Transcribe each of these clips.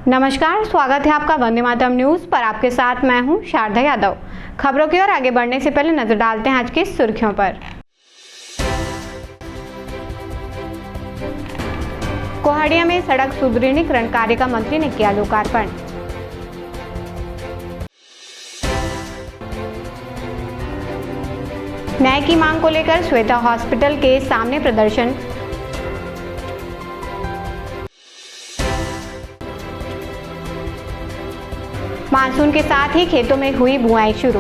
नमस्कार, स्वागत है आपका वंदे मातरम न्यूज पर। आपके साथ मैं हूं शारदा यादव। खबरों की ओर आगे बढ़ने से पहले नजर डालते हैं आज की सुर्खियों पर। कोहड़िया में सड़क सुदृढ़ीकरण कार्य का मंत्री ने किया लोकार्पण। न्याय की मांग को लेकर श्वेता हॉस्पिटल के सामने प्रदर्शन। मानसून के साथ ही खेतों में हुई बुआई शुरू।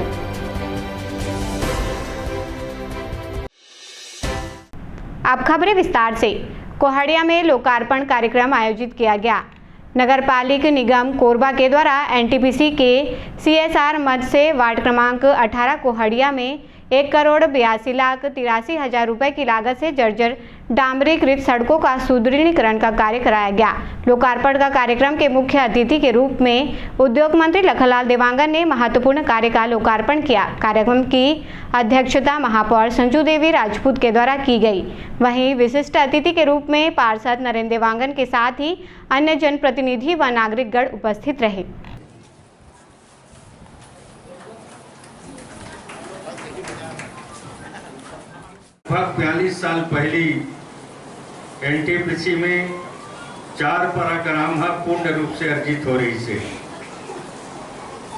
अब खबरें विस्तार से। कोहड़िया में लोकार्पण कार्यक्रम आयोजित किया गया। नगरपालिका निगम कोरबा के द्वारा एनटीपीसी के CSR मद से वार्ड क्रमांक 18 कोहड़िया में 1,82,83,000 रुपए की लागत से जर्जर डामरीकृत सड़कों का सुदृढ़ीकरण का कार्य कराया गया। लोकार्पण का कार्यक्रम के मुख्य अतिथि के रूप में उद्योग मंत्री लखनलाल देवांगन ने महत्वपूर्ण कार्य का लोकार्पण किया। कार्यक्रम की अध्यक्षता महापौर संजू देवी राजपूत के द्वारा की गई। वहीं विशिष्ट अतिथि के रूप में पार्षद नरेंद्र देवांगन के साथ ही अन्य जनप्रतिनिधि व नागरिकगण उपस्थित रहे। 42 साल पहली एनटीपीसी में 4 ग्राम पूर्ण रूप से अर्जित हो रही से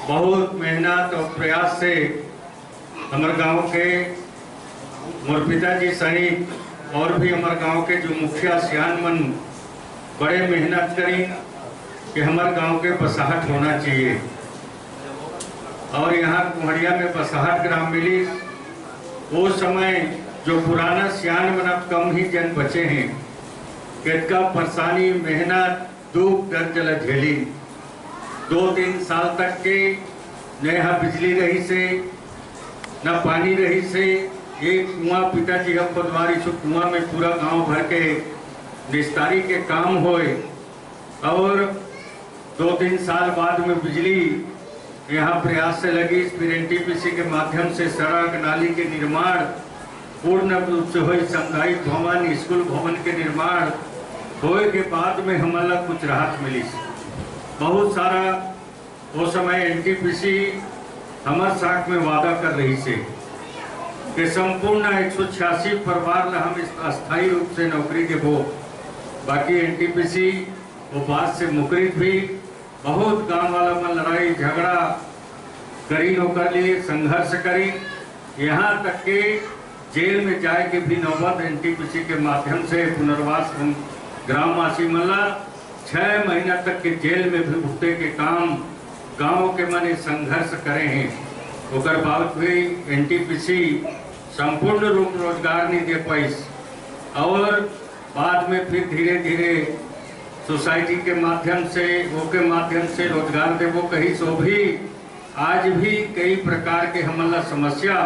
बहुत मेहनत और प्रयास से हमारे गांव के मोर पिताजी सहित और भी हमारे गांव के जो मुखिया सियान मन बड़े मेहनत करी कि हमारे गांव के बसाहट होना चाहिए और यहाँ कोहड़िया में बसाहट ग्राम मिली। वो समय जो पुराना सियान मन अब कम ही जन बचे हैं, कितना परेशानी मेहनत दुख दर्द जला झेली। 2-3 साल तक के न यहाँ बिजली रही से न पानी रही से। एक कुआं पिताजी हम खुदवारी सो कुआं में पूरा गांव भर के निस्तारी के काम होए और 2-3 साल बाद में बिजली यहाँ प्रयास से लगी। फिर एनटीपीसी के माध्यम से सड़क नाली के निर्माण पूर्ण रूप से हुई। सामुदायिक भवन स्कूल भवन के निर्माण होए के बाद में हमारा कुछ राहत मिली। बहुत सारा वो समय एनटीपीसी हमारे साथ में वादा कर रही से कि संपूर्ण 186 परिवार ला हम अस्थायी रूप से नौकरी देबो। बाकी एनटीपीसी वो बात से मुकरित भी बहुत गांव वाला में लड़ाई झगड़ा करी नौकर लिए संघर्ष करी। यहाँ तक के जेल में जाए के भी नौबत एनटीपीसी के माध्यम से पुनर्वास ग्रामवासी मल्ला 6 महीना तक के जेल में भी उठते के काम गांव के मने संघर्ष करे हैं। ओकर बावजूद भी एनटीपीसी संपूर्ण रूप रोजगार नहीं दे पाई और बाद में फिर धीरे धीरे सोसाइटी के माध्यम से रोजगार देवो कहीं सो भी आज भी कई प्रकार के हमारा समस्या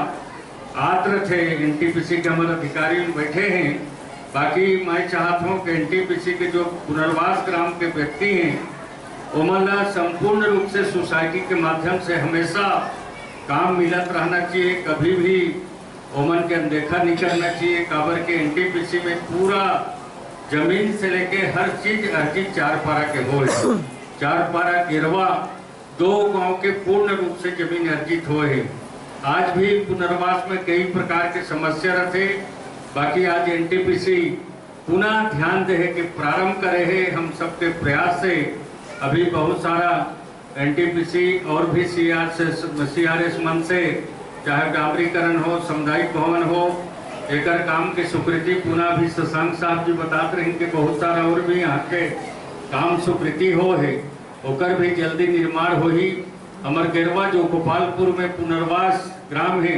आत्र थे। एनटीपीसी के हमारे अधिकारी बैठे हैं। बाकी मैं चाहता हूँ कि एनटीपीसी के जो पुनर्वास ग्राम के व्यक्ति हैं उमला संपूर्ण रूप से सोसाइटी के माध्यम से हमेशा काम मिलत रहना चाहिए। कभी भी ओमन के अनदेखा नहीं करना चाहिए। काबर के एनटीपीसी में पूरा जमीन से लेके हर चीज अर्जित 4 पारा के हो 4 पारा गिरवा 2 गांव के पूर्ण रूप से जमीन अर्जित हुए। आज भी पुनर्वास में कई प्रकार के समस्या रहते। बाकी आज एनटीपीसी पुनः ध्यान दे कि प्रारंभ करे है हम सबके प्रयास से। अभी बहुत सारा एनटीपीसी और भी CRS मन से चाहे डामरीकरण हो सामुदायिक भवन हो एक काम के स्वीकृति पुनः भी शशांक साहब जी बताते रहे कि बहुत सारा और भी यहाँ के काम स्वीकृति हो है ओकर भी जल्दी निर्माण हो ही। हमार गेरवा जो गोपालपुर में पुनर्वास ग्राम है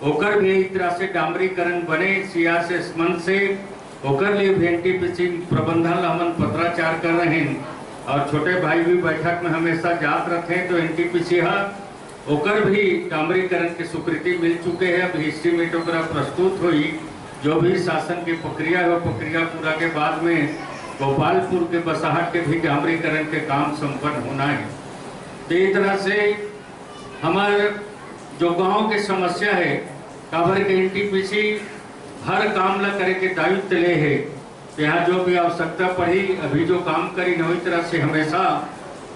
ओकर भी एक तरह से डामरीकरण बने CRS मन से ओकर लिए भी एनटीपीसी प्रबंधन हमन पत्राचार कर रहे हैं और छोटे भाई भी बैठक में हमेशा जात रहते हैं। तो एनटीपीसी ओकर भी डामरीकरण की स्वीकृति मिल चुके हैं। अब एस्टीमेट प्रस्तुत हुई जो भी शासन की प्रक्रिया है प्रक्रिया पूरा के बाद में गोपालपुर के बसाहट के भी डामरीकरण के काम संपन्न होना है। तो इस तरह से हमारे जो गांव की समस्या है काबर के एनटीपीसी हर काम ला करे के दायित्व ले है। यहाँ जो भी आवश्यकता पड़ी अभी जो काम करी नई तरह से हमेशा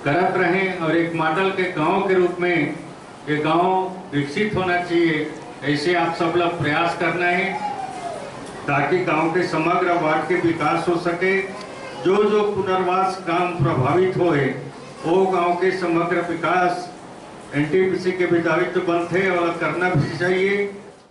करत रहें और एक मॉडल के गांव के रूप में ये गांव विकसित होना चाहिए। ऐसे आप सब लोग प्रयास करना है ताकि गांव के समग्र वार्ड के विकास हो सके। जो जो पुनर्वास काम प्रभावित होए वो गांव के समग्र विकास एनटीपीसी के विधायित्व तो बनते और करना भी चाहिए।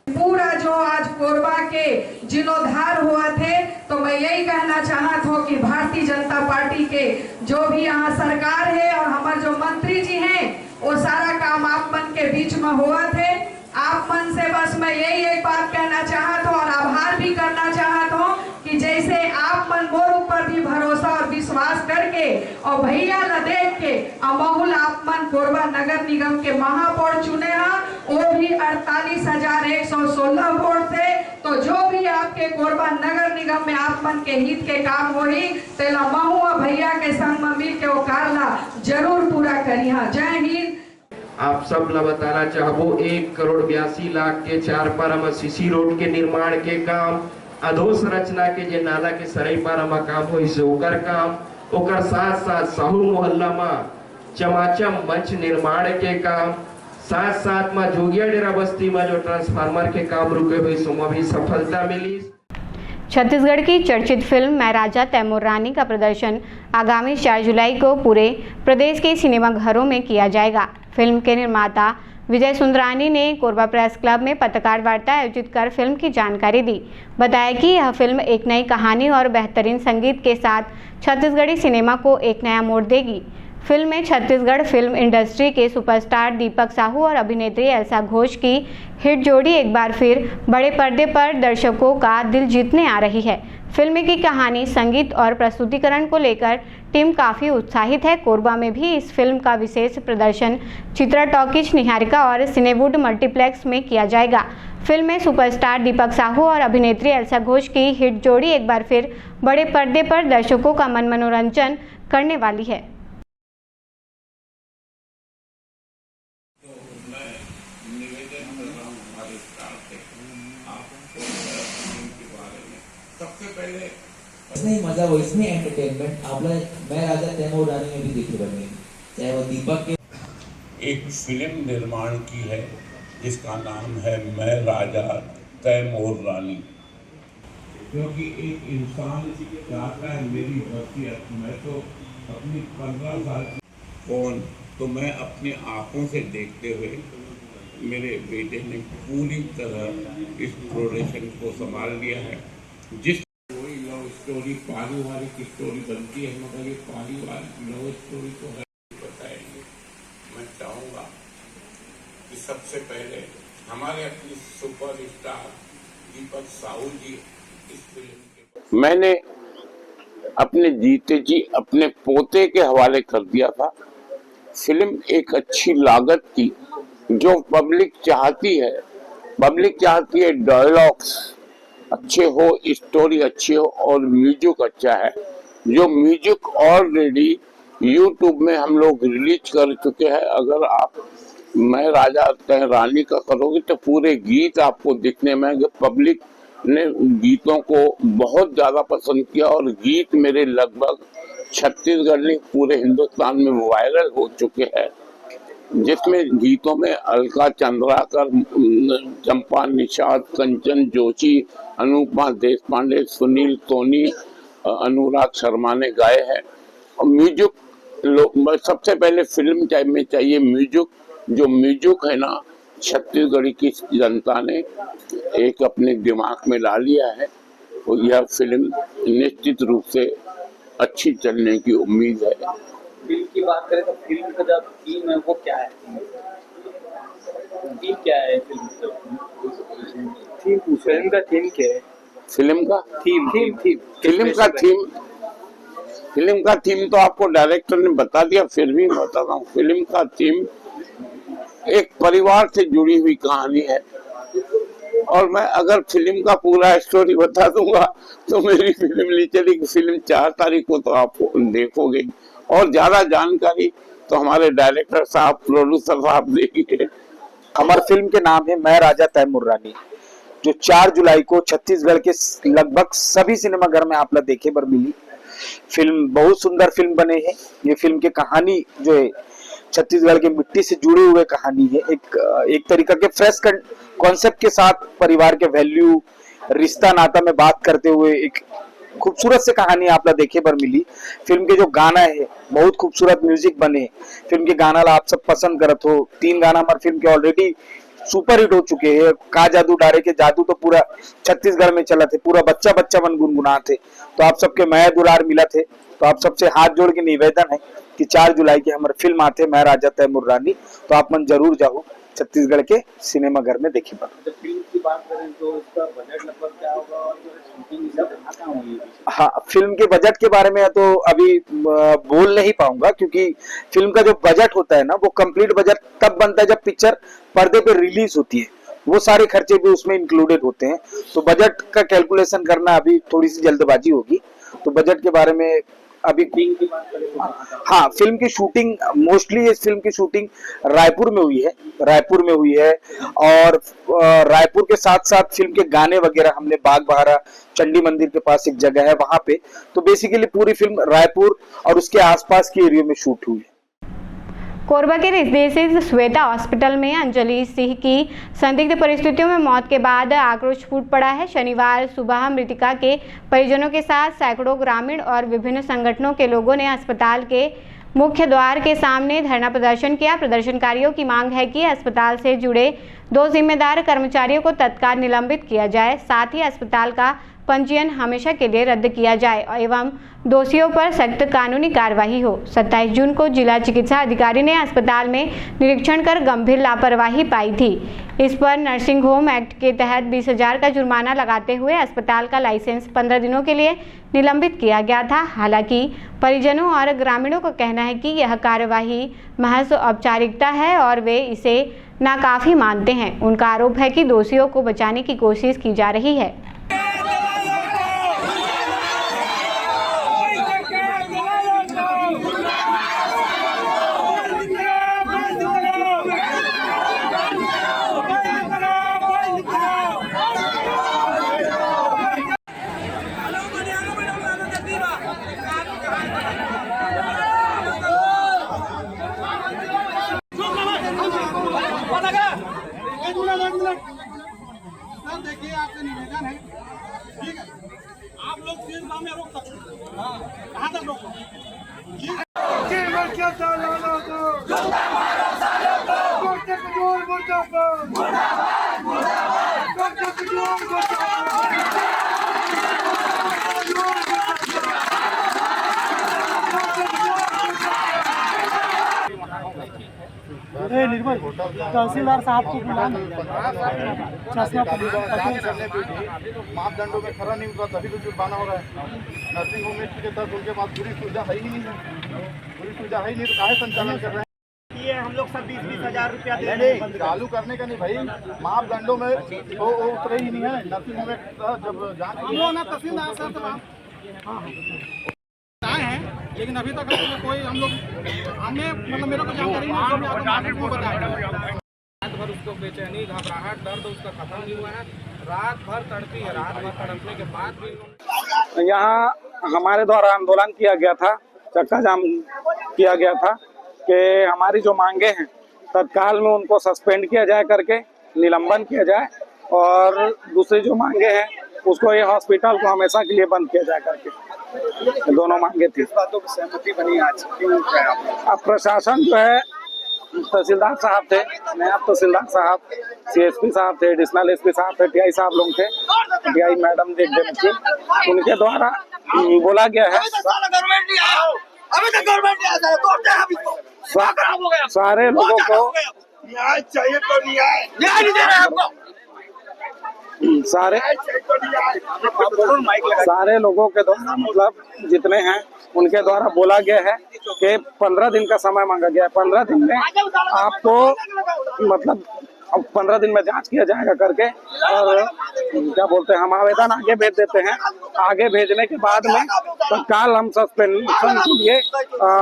पूरा जो आज कोरबा के जीर्णोद्धार हुआ थे, तो मैं यही कहना चाहत हूँ कि भारतीय जनता पार्टी के जो भी यहाँ सरकार है और हमारे जो मंत्री जी हैं वो सारा काम आप मन के बीच में हुआ थे। आप मन से बस मैं यही एक बात कहना चाहत हूँ और आभार भी करना चाहत हूँ कि जैसे आप मन मोर ऊपर भी भरोसा और विश्वास करके और भैया न देख के अमहुल आप मन कोरबा नगर निगम के महापौर चुने हैं, वो भी 48,116 वोट से। तो जो भी आपके कोरबा नगर निगम में आप मन के हित के काम होही तेला महुआ भैया के संग में मिल के वो कारला जरूर पूरा करी। हाँ, जय हिंद। आप सब ला बताना चाहबो 1,82,00,000 के 4 पारा सीसी रोड के निर्माण के काम, अधोसंरचना के जे नाला के सरई पारा में काम हो से ओकर काम, ओकर साथ साथ साहू मोहल्ला में चमाचम मंच निर्माण के काम, साथ साथ में जोगिया डेरा बस्ती में जो ट्रांसफार्मर के काम रुके हुए सो भी सफलता मिली। छत्तीसगढ़ की चर्चित फिल्म मैं राजा तैमूर रानी का प्रदर्शन आगामी 4 जुलाई को पूरे प्रदेश के सिनेमाघरों में किया जाएगा। फिल्म के निर्माता विजय सुंदरानी ने कोरबा प्रेस क्लब में पत्रकार वार्ता आयोजित कर फिल्म की जानकारी दी। बताया कि यह फिल्म एक नई कहानी और बेहतरीन संगीत के साथ छत्तीसगढ़ी सिनेमा को एक नया मोड़ देगी। फिल्म में छत्तीसगढ़ फिल्म इंडस्ट्री के सुपरस्टार दीपक साहू और अभिनेत्री एल्सा घोष की हिट जोड़ी एक बार फिर बड़े पर्दे पर दर्शकों का दिल जीतने आ रही है। फिल्म की कहानी, संगीत और प्रस्तुतिकरण को लेकर टीम काफ़ी उत्साहित है। कोरबा में भी इस फिल्म का विशेष प्रदर्शन चित्रा टॉकीज, निहारिका और सिनेवुड मल्टीप्लेक्स में किया जाएगा। फिल्म में सुपरस्टार दीपक साहू और अभिनेत्री एल्सा घोष की हिट जोड़ी एक बार फिर बड़े पर्दे पर दर्शकों का मनोरंजन करने वाली है। सबसे पहले इसमें मजा वो इसमें एंटरटेनमेंट आप लोग मैं राजा तैमूर रानी में भी देखे बने, चाहे वो दीपक के एक फिल्म निर्माण की है जिसका नाम है मैं राजा तैमूर रानी। क्योंकि एक इंसान चाहता है मेरी वसीयत, मैं तो अपनी 15 साल कौन तो मैं अपनी आंखों से देखते हुए मेरे बेटे ने पूरी तरह इस प्रोडक्शन को संभाल लिया है। जिस कोई लव स्टोरी पारिवारिक स्टोरी बनती है, मगर ये पारिवारिक लव स्टोरी तो है बताएंगे। मैं चाहूँगा कि सबसे पहले हमारे अपने सुपरस्टार दीपक साहू जी इस फिल्म के मैंने अपने जीते जी अपने पोते के हवाले कर दिया था। फिल्म एक अच्छी लागत की जो पब्लिक चाहती है डायलॉग्स अच्छे हो, स्टोरी अच्छी हो और म्यूजिक अच्छा है। जो म्यूजिक ऑलरेडी यूट्यूब में हम लोग रिलीज कर चुके हैं। अगर आप मैं राजा तय रानी का करोगे तो पूरे गीत आपको दिखने में आएंगे। पब्लिक ने गीतों को बहुत ज्यादा पसंद किया और गीत मेरे लगभग छत्तीसगढ़ में पूरे हिंदुस्तान में वायरल हो चुके हैं, जिसमें गीतों में अलका चंद्राकर, चंपा निषाद, कंचन जोशी, अनुपमा देशपांडे, सुनील सोनी, अनुराग शर्मा ने गाए हैं। और म्यूजिक सबसे पहले फिल्म में चाहिए म्यूजिक। जो म्यूजिक है ना, छत्तीसगढ़ी की जनता ने एक अपने दिमाग में ला लिया है और यह फिल्म निश्चित रूप से अच्छी चलने की उम्मीद है। फिल्म की बात करें तो फिल्म का जो थीम है वो क्या है? थीम क्या है फिल्म का थीम क्या है? फिल्म का थीम तो आपको डायरेक्टर ने बता दिया, फिर भी मैं बताता हूँ। फिल्म का थीम एक परिवार से जुड़ी हुई कहानी है और मैं अगर फिल्म का पूरा स्टोरी बता दूंगा तो मेरी फिल्म नहीं चलेगी। फिल्म 4 तारीख को तो आप देखोगे और ज्यादा जानकारी तो हमारे डायरेक्टर साहब, प्रोड्यूसर साहब देंगे। हमारी फिल्म के नाम है मैं राजा तैमूर रानी, जो 4 जुलाई को छत्तीसगढ़ के लगभग सभी सिनेमाघर में आप लोग देखे पर मिली। फिल्म बहुत सुंदर फिल्म बने हैं। ये फिल्म की कहानी जो है छत्तीसगढ़ की मिट्टी से जुड़े हुए कहानी है। एक तरीका के फ्रेश कॉन्सेप्ट के साथ परिवार के वैल्यू, रिश्ता नाता में बात करते हुए एक खूबसूरत से कहानी आपला देखे पर मिली। फिल्म के जो गाना है बहुत खूबसूरत म्यूजिक बने। फिल्म के गाना ला आप सब पसंद करत हो। 3 गाना हमारे फिल्म के ऑलरेडी सुपर हिट हो चुके हैं। का जादू डारे के जादू तो पूरा छत्तीसगढ़ में चला थे, पूरा बच्चा बच्चा मन गुनगुना थे। तो आप सबके मैं दुलार मिला थे। तो आप सबसे हाथ जोड़ के निवेदन है कि 4 जुलाई की हमारे फिल्म आते मैं राजा तैमूर रानी, तो आप मन जरूर जाओ छत्तीसगढ़ के सिनेमा घर में देखे पर। जब फिल्म की बात करें तो इसका बजट लगभग क्या होगा और शूटिंग सब कहाँ हुई? हाँ, फिल्म के बजट के बारे में तो अभी बोल नहीं पाऊंगा, क्योंकि फिल्म का जो बजट होता है ना वो कंप्लीट बजट तब बनता है जब पिक्चर पर्दे पे रिलीज होती है। वो सारे खर्चे भी उसमें इंक्लूडेड होते हैं। तो बजट का कैलकुलेशन करना अभी थोड़ी सी जल्दबाजी होगी। तो बजट के बारे में अभी फिल्म की बात करें तो हाँ, फिल्म की शूटिंग मोस्टली इस फिल्म की शूटिंग रायपुर में हुई है। और रायपुर के साथ साथ फिल्म के गाने वगैरह हमने बाग बहारा चंडी मंदिर के पास एक जगह है वहां पे। तो बेसिकली पूरी फिल्म रायपुर और उसके आसपास के एरिया में शूट हुई है। कोरबा के रेसिडेंसी श्वेता हॉस्पिटल में अंजलि सिंह की संदिग्ध परिस्थितियों में मौत के बाद आक्रोश फूट पड़ा है। शनिवार सुबह मृतिका के परिजनों के साथ सैकड़ों ग्रामीण और विभिन्न संगठनों के लोगों ने अस्पताल के मुख्य द्वार के सामने धरना प्रदर्शन किया। प्रदर्शनकारियों की मांग है कि अस्पताल से जुड़े 2 जिम्मेदार कर्मचारियों को तत्काल निलंबित किया जाए, साथ ही अस्पताल का पंजीयन हमेशा के लिए रद्द किया जाए एवं दोषियों पर सख्त कानूनी कार्रवाई हो। 27 जून को जिला चिकित्सा अधिकारी ने अस्पताल में निरीक्षण कर गंभीर लापरवाही पाई थी। इस पर नर्सिंग होम एक्ट के तहत 20,000 का जुर्माना लगाते हुए अस्पताल का लाइसेंस 15 दिनों के लिए निलंबित किया गया था। हालांकि परिजनों और ग्रामीणों का कहना है कि यह कार्यवाही महज औपचारिकता है और वे इसे नाकाफी मानते हैं। उनका आरोप है कि दोषियों को बचाने की कोशिश की जा रही है। देखिए आपसे निवेदन है, ठीक है, आप लोग 3 गाँव में रोक सकते हैं। कहाँ तक रोको? निर्मल तहसीलदार साहब को मापदंडों में खरा नहीं उतरा तभी तो जुर्माना हो रहा है। नर्सिंग होम के तहत उनके पास पूरी सुविधा है ही नहीं है। पूरी सुविधा है ही नहीं तो काहे संचालन कर रहे हैं? ये हम लोग सब 20-20 हज़ार रुपया दे रहे हैं चालू करने का। नहीं भाई, मापदंडों में वो उतरे ही नहीं है। नर्सिंग होम जब जांच ना तहसीलदार साहब आए हैं, लेकिन अभी तक कोई हम लोग हमने मतलब मेरे को जानकारी नहीं रात भर उसको बेचैनी, घबराहट, दर्द उसका खत्म नहीं हुआ है। रात भर तड़पी है। रात भर तड़पने के बाद भी यहाँ हमारे द्वारा आंदोलन किया गया था, चक्का जाम किया गया था कि हमारी जो मांगे हैं तत्काल में उनको सस्पेंड किया जाए करके निलंबन किया जाए, और दूसरी जो मांगे हैं उसको ये हॉस्पिटल को हमेशा के लिए बंद किया जाए करके दोनों मांगे थी। इस बातों की सहमति बनी आज क्यों? अब प्रशासन जो है, तहसीलदार साहब थे, नायब तहसीलदार साहब, CSP साहब थे, एडिशनल SP साहब थे, TI साहब लोग थे, TI मैडम देख देने की, उनके द्वारा बोला गया है सारे लोगों को न्याय चाहिए तो न्याय नहीं दे रहे हमको। सारे लोगों के द्वारा मतलब जितने हैं उनके द्वारा बोला गया है कि 15 दिन का समय मांगा गया है। 15 दिन में आपको मतलब 15 दिन में जांच किया जाएगा करके, और क्या बोलते हैं, हम आवेदन आगे भेज देते हैं। आगे भेजने के बाद में तत्काल हम सस्पेंशन के लिए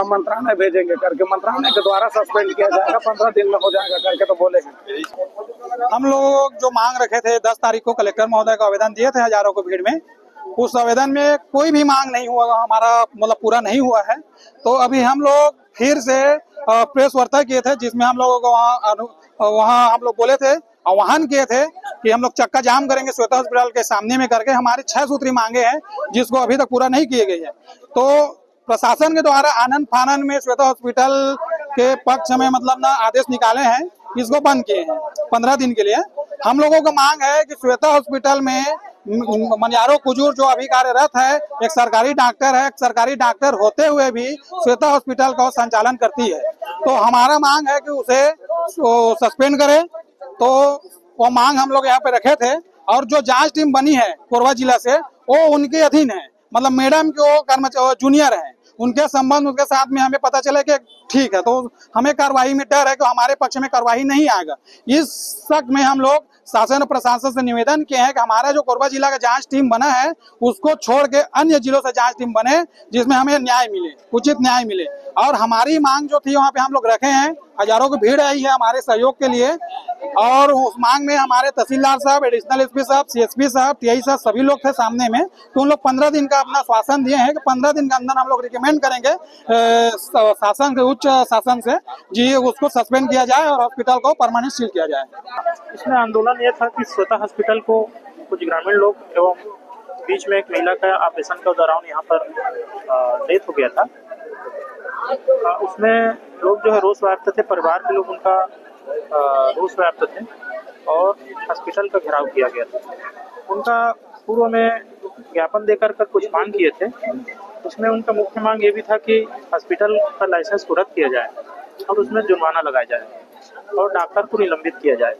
मंत्रालय भेजेंगे करके, मंत्रालय के द्वारा सस्पेंड किया जाएगा, 15 दिन में हो जाएगा करके तो बोले हैं। हम लोग जो मांग रखे थे 10 तारीख को कलेक्टर महोदय को आवेदन दिए थे हजारों को भीड़ में, उस आवेदन में कोई भी मांग नहीं हुआ, हमारा मतलब पूरा नहीं हुआ है। तो अभी हम लोग फिर से प्रेस वार्ता किए थे, जिसमें हम लोगों को वहाँ हम लोग बोले थे, आह्वान किए थे कि हम लोग चक्का जाम करेंगे श्वेता हॉस्पिटल के सामने में करके। हमारी 6 सूत्री मांगे हैं जिसको अभी तक पूरा नहीं किए गए हैं। तो प्रशासन के द्वारा आनंद फानन में श्वेता हॉस्पिटल के पक्ष में मतलब ना आदेश निकाले हैं, इसको बंद किए हैं 15 दिन के लिए। हम लोगों का मांग है कि श्वेता हॉस्पिटल में मनियारो कुजूर जो अभी कार्यरत है, एक सरकारी डॉक्टर है, एक सरकारी डॉक्टर होते हुए भी श्वेता हॉस्पिटल का संचालन करती है। तो हमारा मांग है कि उसे सस्पेंड करें। तो वो मांग हम लोग यहाँ पे रखे थे। और जो जांच टीम बनी है कोरबा जिला से, वो उनके अधीन है, मतलब मैडम के वो कर्मचारी जूनियर है, उनके संबंध उनके साथ में हमें पता चला कि ठीक है। तो हमें कार्रवाई में डर है कि हमारे पक्ष में कार्रवाई नहीं आएगा। इस शक में हम लोग शासन और प्रशासन से निवेदन किए हैं कि हमारा जो कोरबा जिला का जांच टीम बना है उसको छोड़ के अन्य जिलों से जांच टीम बने, जिसमें हमें न्याय मिले, उचित न्याय मिले। और हमारी मांग जो थी वहाँ पे हम लोग रखे हैं, हजारों की भीड़ आई है हमारे सहयोग के लिए। और उस मांग में हमारे तहसीलदार साहब, एडिशनल एसपी साहब, सीएसपी साहब, टीआई साहब सभी लोग थे सामने में। तो उन लोग 15 दिन का अपना आश्वासन दिए हैं कि 15 दिन के अंदर हम लोग रिकमेंड करेंगे शासन के उच्च शासन से जी उसको सस्पेंड किया जाए और हॉस्पिटल को परमानेंट सील किया जाए। इसमें आंदोलन यह था कि श्वेता हॉस्पिटल को कुछ ग्रामीण लोग एवं बीच में एक महिला का ऑपरेशन के दौरान यहाँ पर डेथ हो गया था। उसमें लोग जो है रोष व्याप्त थे, परिवार के लोग उनका रोष व्याप्त थे और हॉस्पिटल का घेराव किया गया था। उनका पूर्व में ज्ञापन देकर कुछ मांग किए थे। उसमें उनका मुख्य मांग ये भी था कि हॉस्पिटल का लाइसेंस को रद्द किया जाए और उसमें जुर्माना लगाया जाए और डॉक्टर को निलंबित किया जाए।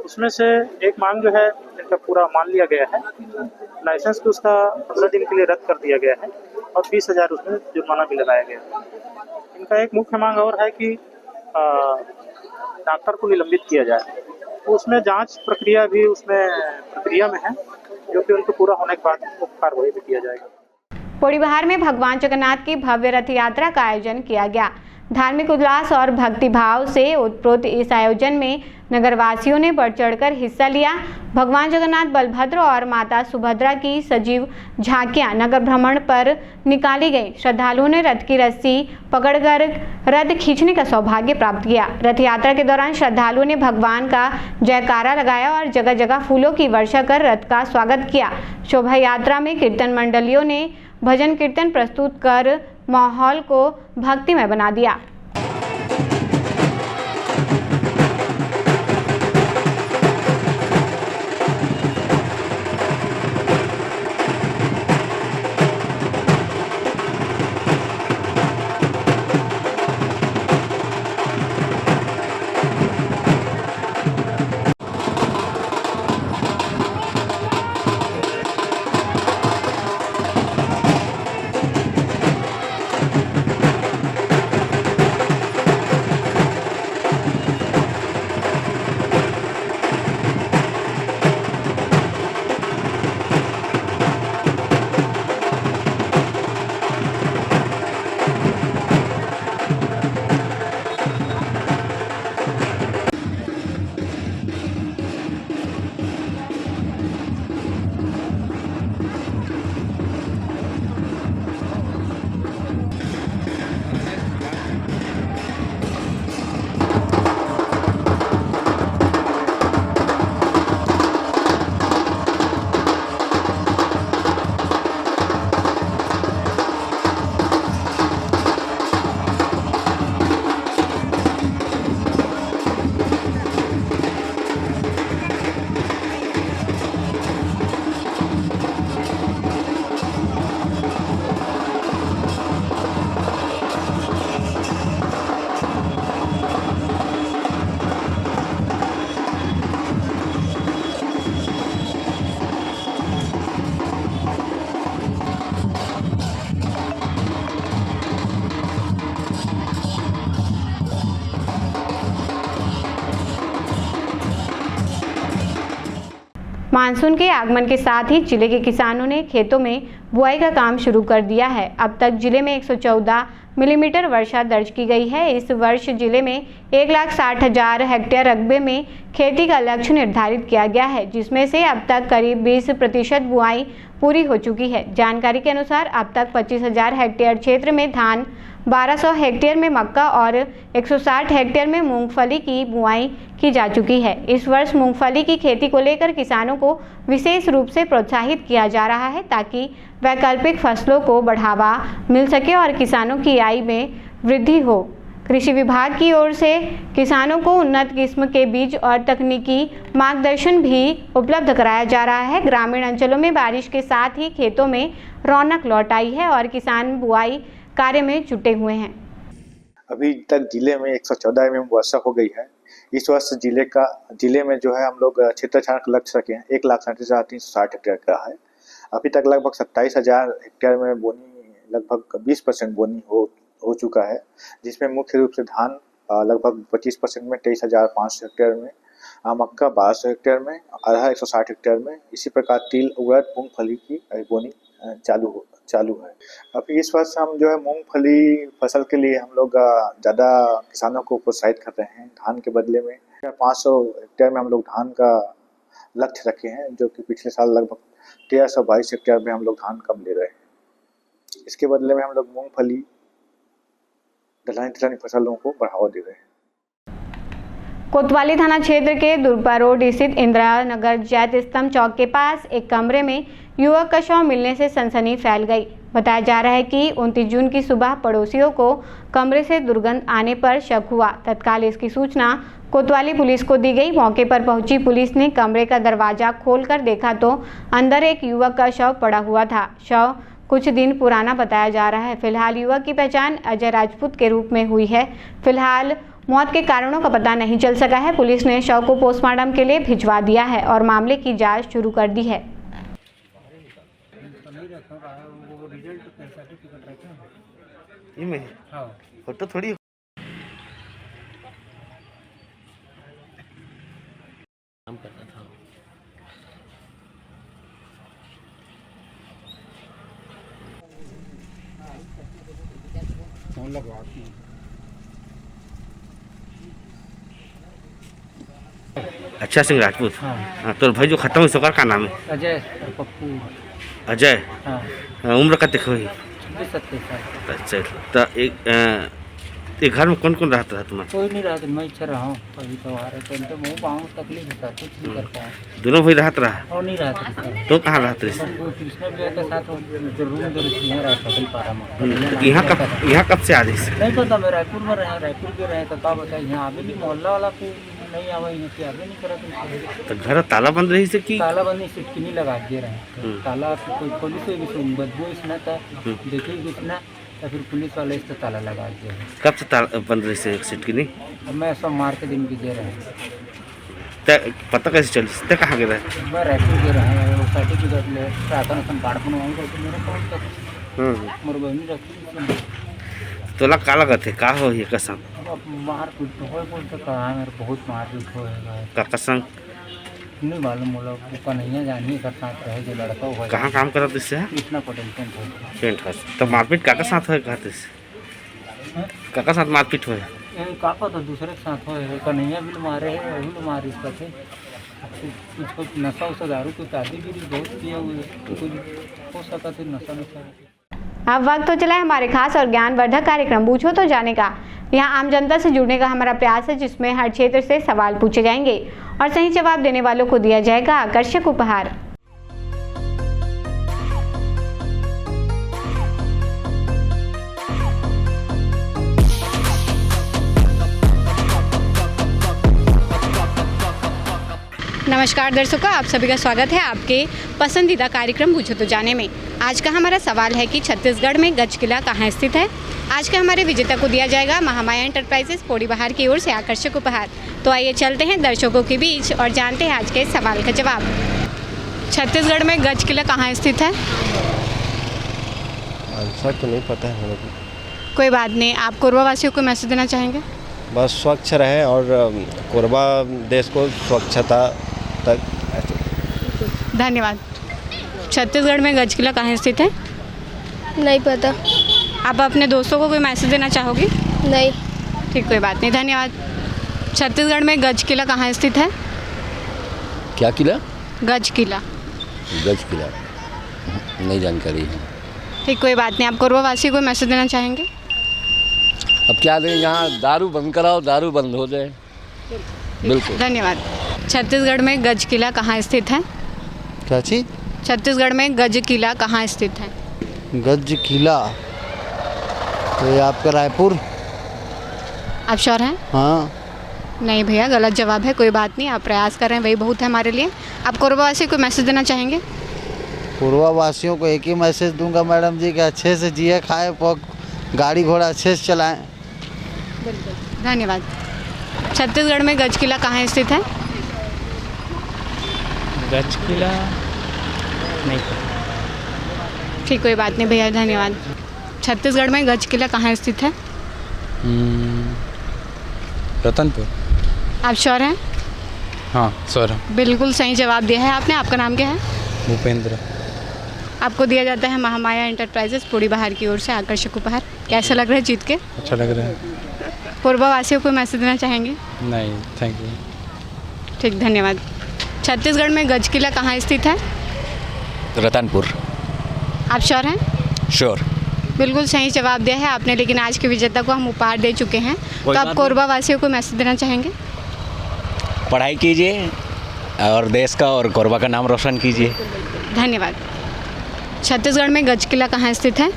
उसमें से एक मांग जो है इनका पूरा मान लिया गया है, लाइसेंस को उसका 15 दिन के लिए रद्द कर दिया गया है और 20,000 उसमें जुर्माना भी लगाया गया है। इनका एक मुख्य मांग और है कि डॉक्टर को निलंबित किया जाए। उसमें जांच प्रक्रिया भी उसमें प्रक्रिया में है, जो कि उनको पूरा होने के बाद कार्रवाई भी किया जाएगा। पोड़ीबहार में भगवान जगन्नाथ की भव्य रथ यात्रा का आयोजन किया गया। धार्मिक उल्लास और भक्तिभाव से ओतप्रोत इस आयोजन में नगरवासियों ने बढ़ चढ़कर हिस्सा लिया। भगवान जगन्नाथ, बलभद्र और माता सुभद्रा की सजीव झांकियां नगर भ्रमण पर निकाली गई। श्रद्धालुओं ने रथ की रस्सी पकड़कर रथ खींचने का सौभाग्य प्राप्त किया। रथ यात्रा के दौरान श्रद्धालुओं ने भगवान का जयकारा लगाया और जगह जगह फूलों की वर्षा कर रथ का स्वागत किया। शोभा यात्रा में कीर्तन मंडलियों ने भजन कीर्तन प्रस्तुत कर माहौल को भक्तिमय बना दिया। मानसून के आगमन के साथ ही जिले के किसानों ने खेतों में बुआई का काम शुरू कर दिया है। अब तक जिले में 114 मिलीमीटर वर्षा दर्ज की गई है। इस वर्ष जिले में 1,60,000 हेक्टेयर रकबे में खेती का लक्ष्य निर्धारित किया गया है, जिसमें से अब तक करीब 20% बुआई पूरी हो चुकी है। जानकारी के अनुसार अब तक 25,000 हेक्टेयर क्षेत्र में धान, 1200 हेक्टेयर में मक्का और 160 हेक्टेयर में मूंगफली की बुआई की जा चुकी है। इस वर्ष मूंगफली की खेती को लेकर किसानों को विशेष रूप से प्रोत्साहित किया जा रहा है, ताकि वैकल्पिक फसलों को बढ़ावा मिल सके और किसानों की आय में वृद्धि हो। कृषि विभाग की ओर से किसानों को उन्नत किस्म के बीज और तकनीकी मार्गदर्शन भी उपलब्ध कराया जा रहा है। ग्रामीण अंचलों में बारिश के साथ ही खेतों में रौनक लौट आई है और किसान बुआई कार्य में जुटे हुए हैं। अभी तक जिले में 114 mm वर्षा हो गई है। इस वर्ष जिले में जो है हम लोग क्षेत्रक्षारण का लक्ष्य रखे हैं 1,37,360 हेक्टेयर का है। अभी तक लगभग 27,000 हेक्टेयर में बोनी, लगभग 20% बोनी हो चुका है, जिसमें मुख्य रूप से धान लगभग 25% में 23,500 हेक्टेयर में, मक्का 1200 हेक्टेयर में, अरहर 160 हेक्टेयर में। इसी प्रकार तिल, उड़द, मूंगफली की बोनी चालू है। अभी इस वर्ष हम जो है मूंगफली फसल के लिए हम लोग ज़्यादा किसानों को प्रोत्साहित कर रहे हैं। धान के बदले में 500 हेक्टेयर में हम लोग धान का लक्ष्य रखे हैं, जो कि पिछले साल लगभग 1322 हेक्टेयर में हम लोग धान कम ले रहे हैं। इसके बदले में हम लोग मूंगफली, दलहनी तिलहनी फसलों को बढ़ावा दे रहे हैं। कोतवाली थाना क्षेत्र के दुर्गा रोड स्थित इंदिरा नगर जैत स्तंभ चौक के पास एक कमरे में युवक का शव मिलने से सनसनी फैल गई। बताया जा रहा है कि 29 जून की सुबह पड़ोसियों को कमरे से दुर्गंध आने पर शक हुआ। तत्काल इसकी सूचना कोतवाली पुलिस को दी गई। मौके पर पहुंची पुलिस ने कमरे का दरवाजा खोलकर देखा तो अंदर एक युवक का शव पड़ा हुआ था। शव कुछ दिन पुराना बताया जा रहा है। फिलहाल युवक की पहचान अजय राजपूत के रूप में हुई है। फिलहाल मौत के कारणों का पता नहीं चल सका है। पुलिस ने शव को पोस्टमार्टम के लिए भिजवा दिया है और मामले की जांच शुरू कर दी है। फोटो थोड़ी काम करता था। अच्छा सिंह राजपूत। हाँ, तो भाई जो खत्म हुई उसका क्या नाम है? अजय पप्पू। अजय। हाँ। उम्र कते हुई? 27 साल। अच्छा, तो एक घर में कौन कौन रहता था तुम्हारा? कोई नहीं रहता, मैं इच्छा रहा हूँ कभी तो आ रहे तो मुँह पाँव तकलीफ होता, कुछ नहीं करता है। दोनों भाई रहता रहा? और नहीं रहता। तो कहाँ रहते? कृष्ण भैया के साथ रूम यहाँ रहता में। यहाँ कब से आदेश? नहीं पता, मैं रायपुर में रहे, रायपुर के रहे तो बताए यहाँ आवे नहीं, मोहल्ला वाला को नहीं आवे, यहाँ से आवे नहीं करा। तो घर ताला बंद रही से कि? ताला बंद नहीं, सिटकिनी लगा दे रहे। ताला कोई खोली तो बदबू इसना था, देखिए कितना तो फिर पुलिस वाले इस ताला लगा दिया। कब से ताला बंद रही से सिटकिनी? मैं सब मार के दिन की दे रहे हैं। पता कैसे चल सकते? कहाँ गए? मैं रायपुर गए रहे, वो सर्टिफिकेट ले राशन कार्ड बनवाऊंगा तो मेरे कौन तक मोर बहनी रखी तो ला का लगा थे का हो ये कसम? मार पीट हो बोलते कहा मेरे बहुत मार पीट होएगा का कसम नहीं मालूम। वो लोग कन्हैया जानिए का साथ रहे जो लड़का हुआ। कहाँ काम करा था इससे? Krishna Patel paint house. तो मारपीट काका साथ हुए? कहते काका साथ मारपीट हुए? काका तो दूसरे के साथ हुए, कन्हैया भी मारे है, वही लोग मारे इसका थे। कुछ नशा उसा दारू की दादीगिरी बहुत किए हुए, कुछ हो सका थे नशा नशा। अब वक्त तो चला है हमारे खास और ज्ञानवर्धक कार्यक्रम पूछो तो जाने का। यहाँ आम जनता से जुड़ने का हमारा प्रयास है, जिसमें हर क्षेत्र से सवाल पूछे जाएंगे और सही जवाब देने वालों को दिया जाएगा आकर्षक उपहार। नमस्कार दर्शकों, आप सभी का स्वागत है आपके पसंदीदा कार्यक्रम पूछो तो जाने में। आज का हमारा सवाल है कि छत्तीसगढ़ में गज किला कहाँ स्थित है। आज का हमारे विजेता को दिया जाएगा महामाया एंटरप्राइजेस पोड़ी बहार की ओर से आकर्षक उपहार। तो आइए चलते हैं दर्शकों के बीच और जानते हैं आज के सवाल का जवाब। छत्तीसगढ़ में गज किला कहाँ स्थित है? आंसर तो नहीं पता है मुझे। कोई बात नहीं, आप कोरबा वासियों को मैसेज देना चाहेंगे? बस स्वच्छ रहे और कोरबा देश को स्वच्छता तक। धन्यवाद। छत्तीसगढ़ में गज किला कहाँ स्थित है? नहीं पता। आप अपने दोस्तों को कोई मैसेज देना चाहोगी? नहीं। ठीक, कोई बात नहीं, धन्यवाद। छत्तीसगढ़ में गज किला कहाँ स्थित है? क्या किला? गज किला। गज किला नहीं जानकारी है। ठीक, कोई बात नहीं। आप कोरबा वासी को मैसेज देना चाहेंगे? अब क्या दें, यहाँ दारू बंद कराओ, दारू बंद हो जाए। बिल्कुल, धन्यवाद। छत्तीसगढ़ में गज किला कहाँ स्थित है? क्या चीज़? छत्तीसगढ़ में गज किला कहाँ स्थित है? गज किला तो ये आपका रायपुर। आप श्योर हैं? हाँ। नहीं भैया, गलत जवाब है। कोई बात नहीं, आप प्रयास कर रहे हैं, वही बहुत है हमारे लिए। आप कोरबा वासी को मैसेज देना चाहेंगे? कोरबा वासियों को एक ही मैसेज दूंगा मैडम जी कि अच्छे से जिए, खाए, गाड़ी घोड़ा अच्छे से चलाएं। बिल्कुल, धन्यवाद। छत्तीसगढ़ में गज किला कहाँ स्थित है? गज किला नहीं। ठीक, कोई बात नहीं भैया, धन्यवाद। छत्तीसगढ़ में गज किला कहाँ स्थित है? रतनपुर। आप श्योर हैं? हाँ श्योर है। बिल्कुल सही जवाब दिया है आपने। आपका नाम क्या है? भूपेंद्र। आपको दिया जाता है महामाया एंटरप्राइजेस पूड़ी बाहर की ओर से आकर्षक उपहार। कैसा लग रहा है जीत के? अच्छा लग रहा है। कोरबा वासियों को मैसेज देना चाहेंगे? नहीं, थैंक यू। ठीक, धन्यवाद। छत्तीसगढ़ में गज किला कहाँ स्थित है? रतनपुर। आप श्योर हैं? श्योर। बिल्कुल सही जवाब दिया है आपने, लेकिन आज के विजेता को हम उपहार दे चुके हैं। तो आप कोरबा वासियों को मैसेज देना चाहेंगे? पढ़ाई कीजिए और देश का और कोरबा का नाम रोशन कीजिए। धन्यवाद। छत्तीसगढ़ में गज किला कहाँ स्थित है?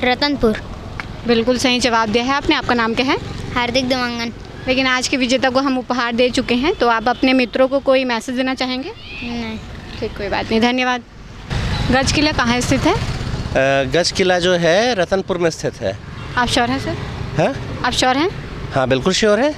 रतनपुर। बिल्कुल सही जवाब दिया है आपने। आपका नाम क्या है? हार्दिक देवांगन। लेकिन आज के विजेता को हम उपहार दे चुके हैं, तो आप अपने मित्रों को कोई मैसेज देना चाहेंगे? नहीं। ठीक, कोई बात नहीं, धन्यवाद। गज किला कहाँ स्थित है? गज किला जो है रतनपुर में स्थित है। आप श्योर हैं सर? हाँ, आप श्योर हैं? हाँ बिल्कुल श्योर है।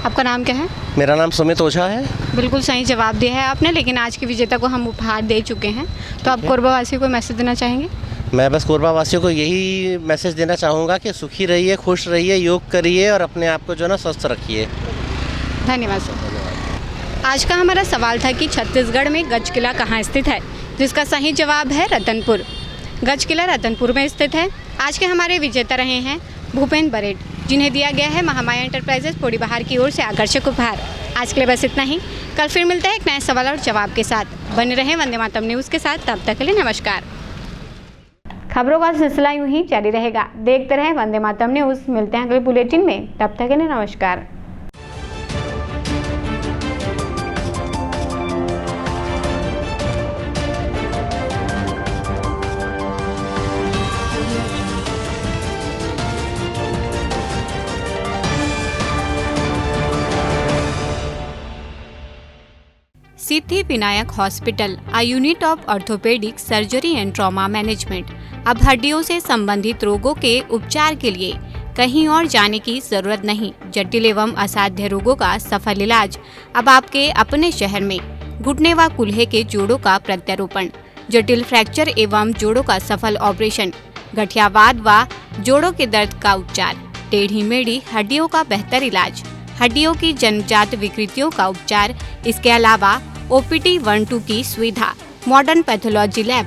आपका नाम क्या है? मेरा नाम सुमित ओझा है। बिल्कुल सही जवाब दिया है आपने, लेकिन आज के विजेता को हम उपहार दे चुके हैं। तो आप कोरबा वासियों को मैसेज देना चाहेंगे? मैं बस कोरबा वासियों को यही मैसेज देना चाहूँगा कि सुखी रहिए, खुश रहिए, योग करिए और अपने आप को जो है ना स्वस्थ रखिए। धन्यवाद सर। आज का हमारा सवाल था कि छत्तीसगढ़ में गज किला कहाँ स्थित है, जिसका सही जवाब है रतनपुर। गज किला रतनपुर में स्थित है। आज के हमारे विजेता रहे हैं भूपेंद्र बरेट, जिन्हें दिया गया है महामाया एंटरप्राइजेस पूड़ी बाहर की ओर से आकर्षक उपहार। आज के लिए बस इतना ही। कल फिर मिलते हैं एक नए सवाल और जवाब के साथ। बने रहें वंदे मातरम न्यूज़ के साथ। तब तक के लिए नमस्कार। खबरों का सिलसिला यूं ही जारी रहेगा। देखते रहें वंदे मातरम न्यूज़। मिलते हैं अगले बुलेटिन में। तब तक के लिए नमस्कार। Siddhi Vinayak hospital, a unit of orthopaedic surgery and trauma management. अब हड्डियों से संबंधित रोगों के उपचार के लिए कहीं और जाने की जरूरत नहीं। जटिल एवं असाध्य रोगों का सफल इलाज अब आपके अपने शहर में। घुटने व कूल्हे के जोड़ों का प्रत्यारोपण, जटिल फ्रैक्चर एवं जोड़ों का सफल ऑपरेशन, गठियावाद व जोड़ों के दर्द का उपचार, टेढ़ी मेढ़ी हड्डियों का बेहतर इलाज, हड्डियों की जन्मजात विकृतियों का उपचार। इसके अलावा OPD 1-2 की सुविधा, modern pathology lab,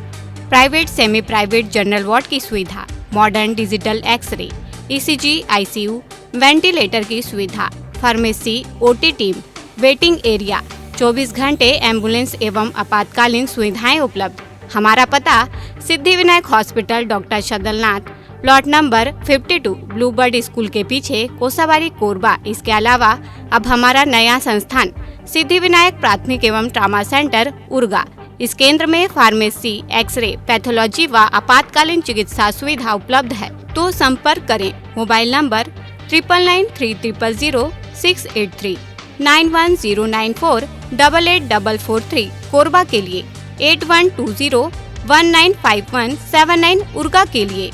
private semi private general ward की सुविधा, modern digital x-ray, ECG, ICU, ventilator की सुविधा, pharmacy, OT team, waiting area, 24 घंटे एम्बुलेंस एवं आपातकालीन सुविधाएं उपलब्ध। हमारा पता Siddhi Vinayak hospital, doctor Shadalnath, plot number 52, bluebird school के पीछे, कोसाबारी, कोरबा। इसके अलावा अब हमारा नया संस्थान सिद्धि विनायक प्राथमिक एवं ट्रामा सेंटर, उर्गा। इस केंद्र में फार्मेसी, एक्सरे, पैथोलॉजी व आपातकालीन चिकित्सा सुविधा उपलब्ध है। तो संपर्क करें। मोबाइल नंबर 9993000683, 9109488443, कोरबा के लिए 8120195179, उर्गा के लिए